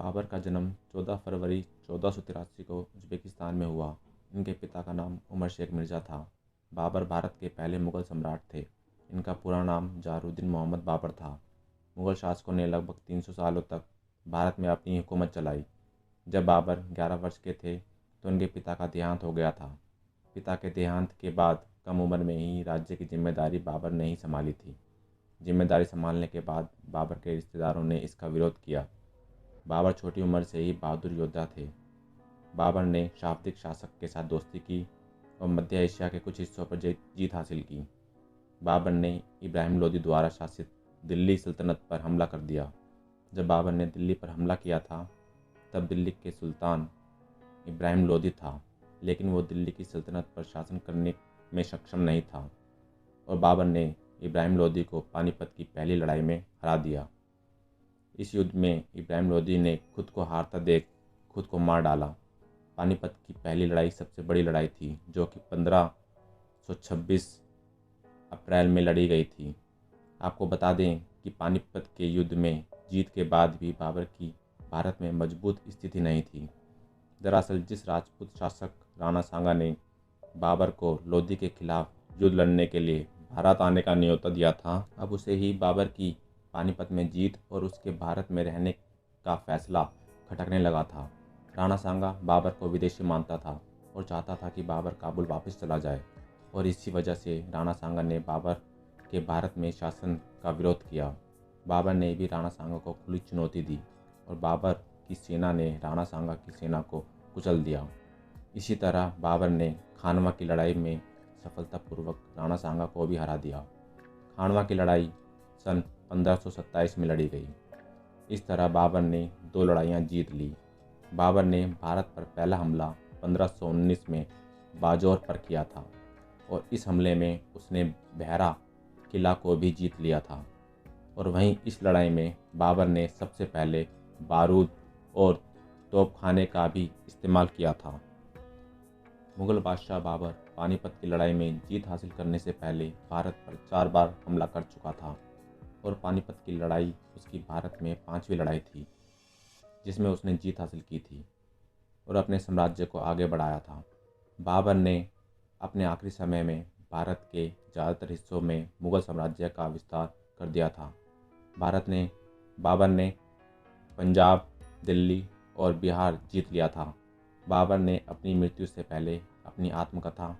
बाबर का जन्म 14 फरवरी 1483 को उज़्बेकिस्तान में हुआ। इनके पिता का नाम उमर शेख मिर्ज़ा था। बाबर भारत के पहले मुग़ल सम्राट थे। इनका पूरा नाम ज़हरुद्दीन मोहम्मद बाबर था। मुग़ल शासकों ने लगभग 300 सालों तक भारत में अपनी हुकूमत चलाई। जब बाबर 11 वर्ष के थे तो उनके पिता का देहांत हो गया था। पिता के देहांत के बाद कम उम्र में ही राज्य की जिम्मेदारी बाबर ने ही संभाली थी। जिम्मेदारी संभालने के बाद बाबर के रिश्तेदारों ने इसका विरोध किया। बाबर छोटी उम्र से ही बहादुर योद्धा थे। बाबर ने शाब्दिक शासक के साथ दोस्ती की और मध्य एशिया के कुछ हिस्सों पर जीत हासिल की। बाबर ने इब्राहिम लोदी द्वारा शासित दिल्ली सल्तनत पर हमला कर दिया। जब बाबर ने दिल्ली पर हमला किया था तब दिल्ली के सुल्तान इब्राहिम लोदी था, लेकिन वो दिल्ली की सल्तनत पर शासन करने में सक्षम नहीं था और बाबर ने इब्राहिम लोदी को पानीपत की पहली लड़ाई में हरा दिया। इस युद्ध में इब्राहिम लोदी ने खुद को हारता देख खुद को मार डाला। पानीपत की पहली लड़ाई सबसे बड़ी लड़ाई थी, जो कि 1526 अप्रैल में लड़ी गई थी। आपको बता दें कि पानीपत के युद्ध में जीत के बाद भी बाबर की भारत में मजबूत स्थिति नहीं थी। दरअसल जिस राजपूत शासक राणा सांगा ने बाबर को लोदी के खिलाफ युद्ध लड़ने के लिए भारत आने का न्योता दिया था, अब उसे ही बाबर की पानीपत में जीत और उसके भारत में रहने का फैसला खटकने लगा था। राणा सांगा बाबर को विदेशी मानता था और चाहता था कि बाबर काबुल वापस चला जाए, और इसी वजह से राणा सांगा ने बाबर के भारत में शासन का विरोध किया। बाबर ने भी राणा सांगा को खुली चुनौती दी और बाबर की सेना ने राणा सांगा की सेना को कुचल दिया। इसी तरह बाबर ने खानवा की लड़ाई में सफलतापूर्वक राणा सांगा को भी हरा दिया। खानवा की लड़ाई सन 1527 में लड़ी गई। इस तरह बाबर ने 2 लड़ाइयाँ जीत ली। बाबर ने भारत पर पहला हमला 1519 में बाजौर पर किया था और इस हमले में उसने बहरा किला को भी जीत लिया था। और वहीं इस लड़ाई में बाबर ने सबसे पहले बारूद और तोपखाने का भी इस्तेमाल किया था। मुग़ल बादशाह बाबर पानीपत की लड़ाई में जीत हासिल करने से पहले भारत पर 4 बार हमला कर चुका था और पानीपत की लड़ाई उसकी भारत में 5वीं लड़ाई थी, जिसमें उसने जीत हासिल की थी और अपने साम्राज्य को आगे बढ़ाया था। बाबर ने अपने आखिरी समय में भारत के ज़्यादातर हिस्सों में मुग़ल साम्राज्य का विस्तार कर दिया था। बाबर ने पंजाब, दिल्ली और बिहार जीत लिया था। बाबर ने अपनी मृत्यु से पहले अपनी आत्मकथा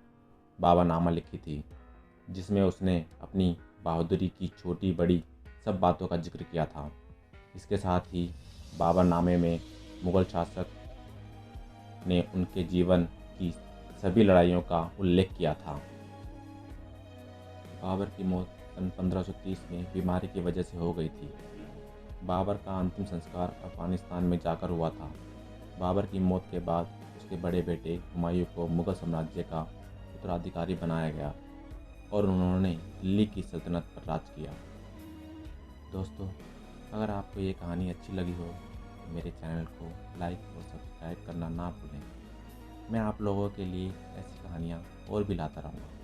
बाबरनामा लिखी थी, जिसमें उसने अपनी बहादुरी की छोटी बड़ी सब बातों का जिक्र किया था। इसके साथ ही बाबरनामे में मुग़ल शासक ने उनके जीवन की सभी लड़ाइयों का उल्लेख किया था। बाबर की मौत सन 1530 में बीमारी की वजह से हो गई थी। बाबर का अंतिम संस्कार अफ़गानिस्तान में जाकर हुआ था। बाबर की मौत के बाद उसके बड़े बेटे हुमायूं को मुग़ल साम्राज्य का उत्तराधिकारी बनाया गया और उन्होंने दिल्ली की सल्तनत पर राज किया। दोस्तों, अगर आपको ये कहानी अच्छी लगी हो तो मेरे चैनल को लाइक और सब्सक्राइब करना ना भूलें। मैं आप लोगों के लिए ऐसी कहानियाँ और भी लाता रहूँगा।